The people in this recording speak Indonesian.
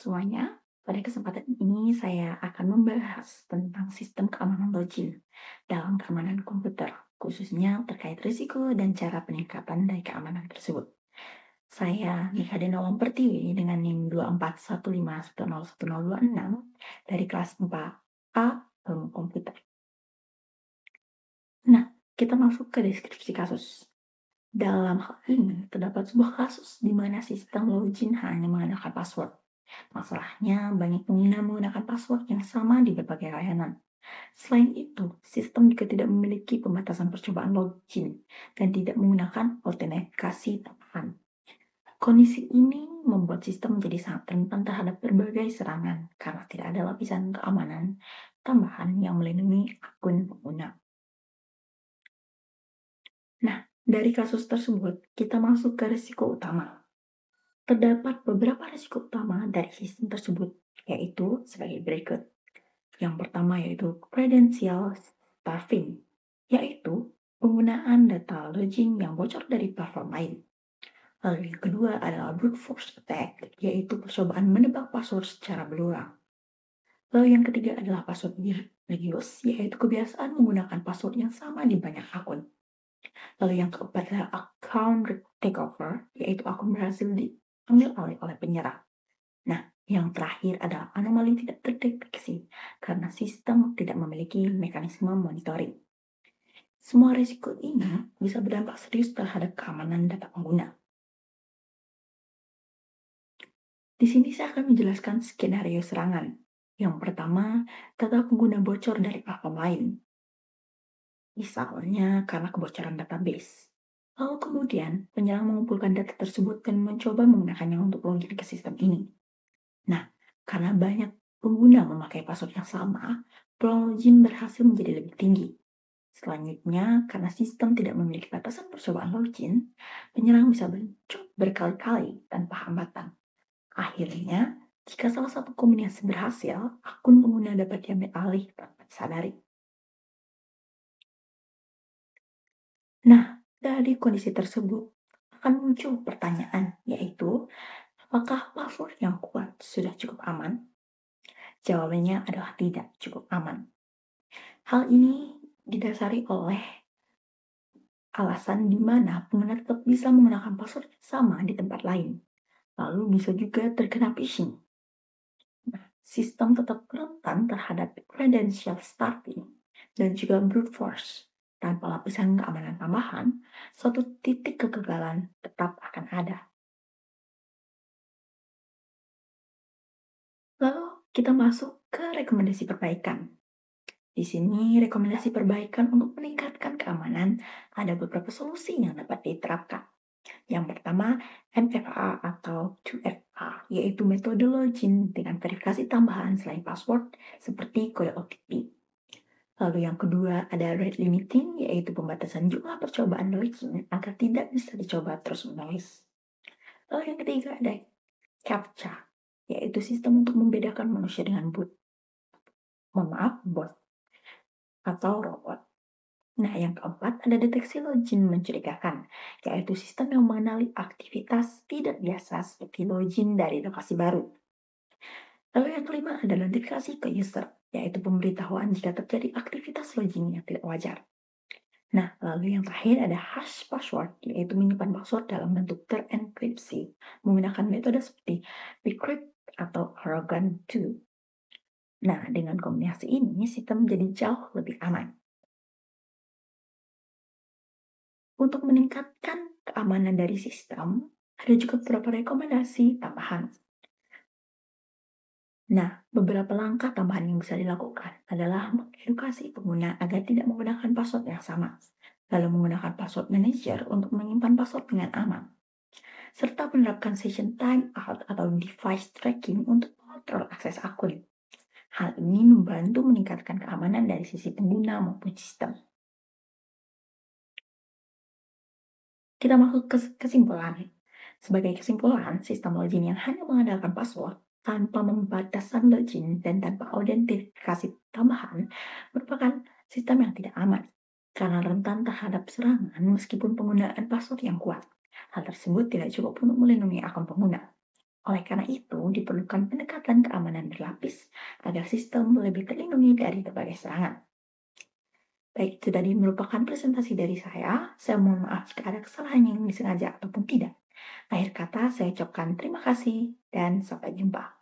Semuanya, pada kesempatan ini saya akan membahas tentang sistem keamanan login dalam keamanan komputer, khususnya terkait risiko dan cara peningkatan dari keamanan tersebut. Saya Nika Denawang Pertiwi dengan NIM 241510126 dari kelas 4A Ilmu Komputer. Nah, kita masuk ke deskripsi kasus. Dalam hal ini, terdapat sebuah kasus di mana sistem login hanya mengandalkan password. Masalahnya, banyak pengguna menggunakan password yang sama di berbagai layanan. Selain itu, sistem juga tidak memiliki pembatasan percobaan login dan tidak menggunakan autentikasi tambahan. Kondisi ini membuat sistem menjadi sangat rentan terhadap berbagai serangan karena tidak ada lapisan keamanan tambahan yang melindungi akun pengguna. Nah, dari kasus tersebut, kita masuk ke risiko utama. Terdapat beberapa risiko utama dari sistem tersebut, yaitu sebagai berikut. Yang pertama yaitu credential stuffing, yaitu penggunaan data login yang bocor dari platform lain. Lalu yang kedua adalah brute force attack, yaitu percobaan menebak password secara berulang. Lalu yang ketiga adalah password reuse, yaitu kebiasaan menggunakan password yang sama di banyak akun. Lalu yang keempat adalah account takeover, yaitu akun berhasil diambil alih oleh penyerang. Nah, yang terakhir adalah anomali tidak terdeteksi karena sistem tidak memiliki mekanisme monitoring. Semua risiko ini bisa berdampak serius terhadap keamanan data pengguna. Di sini saya akan menjelaskan skenario serangan. Yang pertama, data pengguna bocor dari platform lain, misalnya karena kebocoran database. Lalu kemudian, penyerang mengumpulkan data tersebut dan mencoba menggunakannya untuk login ke sistem ini. Nah, karena banyak pengguna memakai password yang sama, peluang login berhasil menjadi lebih tinggi. Selanjutnya, karena sistem tidak memiliki batasan percobaan login, penyerang bisa mencoba berkali-kali tanpa hambatan. Akhirnya, jika salah satu kombinasi berhasil, akun pengguna dapat diambil alih tanpa disadari. Nah, dari kondisi tersebut, akan muncul pertanyaan, yaitu, apakah password yang kuat sudah cukup aman? Jawabannya adalah tidak cukup aman. Hal ini didasari oleh alasan di mana pengguna tetap bisa menggunakan password yang sama di tempat lain. Lalu bisa juga terkena phishing. Nah, sistem tetap rentan terhadap credential stuffing dan juga brute force. Tanpa lapisan keamanan tambahan, suatu titik kegagalan tetap akan ada. Lalu kita masuk ke rekomendasi perbaikan. Di sini rekomendasi perbaikan untuk meningkatkan keamanan ada beberapa solusi yang dapat diterapkan. Yang pertama, MFA atau 2FA, yaitu metode login dengan verifikasi tambahan selain password seperti kode OTP. Lalu yang kedua ada rate limiting, yaitu pembatasan jumlah percobaan login agar tidak bisa dicoba terus-menerus. Lalu yang ketiga ada CAPTCHA, yaitu sistem untuk membedakan manusia dengan bot atau robot. Nah, yang keempat ada deteksi login mencurigakan, yaitu sistem yang mengenali aktivitas tidak biasa seperti login dari lokasi baru. Lalu yang kelima adalah notifikasi ke user, yaitu pemberitahuan jika terjadi aktivitas login yang tidak wajar. Nah, lalu yang terakhir ada hash password, yaitu menyimpan password dalam bentuk terenkripsi, menggunakan metode seperti bcrypt atau Arrogant2. Nah, dengan kombinasi ini, sistem menjadi jauh lebih aman. Untuk meningkatkan keamanan dari sistem, ada juga beberapa rekomendasi tambahan. Nah, beberapa langkah tambahan yang bisa dilakukan adalah mengedukasi pengguna agar tidak menggunakan password yang sama, lalu menggunakan password manager untuk menyimpan password dengan aman, serta menerapkan session timeout atau device tracking untuk mengontrol akses akun. Hal ini membantu meningkatkan keamanan dari sisi pengguna maupun sistem. Kita masuk ke kesimpulan. Sebagai kesimpulan, sistem login yang hanya mengandalkan password tanpa pembatasan login dan tanpa autentifikasi tambahan merupakan sistem yang tidak aman karena rentan terhadap serangan meskipun penggunaan password yang kuat. Hal tersebut tidak cukup untuk melindungi akun pengguna. Oleh karena itu, diperlukan pendekatan keamanan berlapis agar sistem lebih terlindungi dari berbagai serangan. Baik itu tadi merupakan presentasi dari saya mohon maaf jika ada kesalahan yang disengaja ataupun tidak. Akhir kata, saya ucapkan terima kasih dan sampai jumpa.